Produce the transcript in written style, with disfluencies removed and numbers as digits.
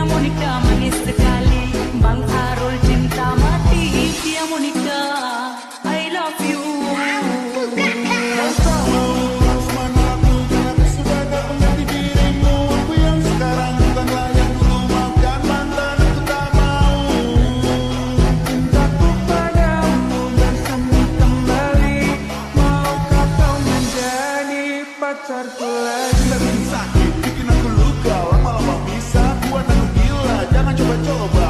Tia Monica manis sekali, Bang Arul cinta mati. Tia Monica, I love you. Pacarku lagi sakit, bikin aku luka. Lama-lama bisa buat aku gila. Jangan coba-coba.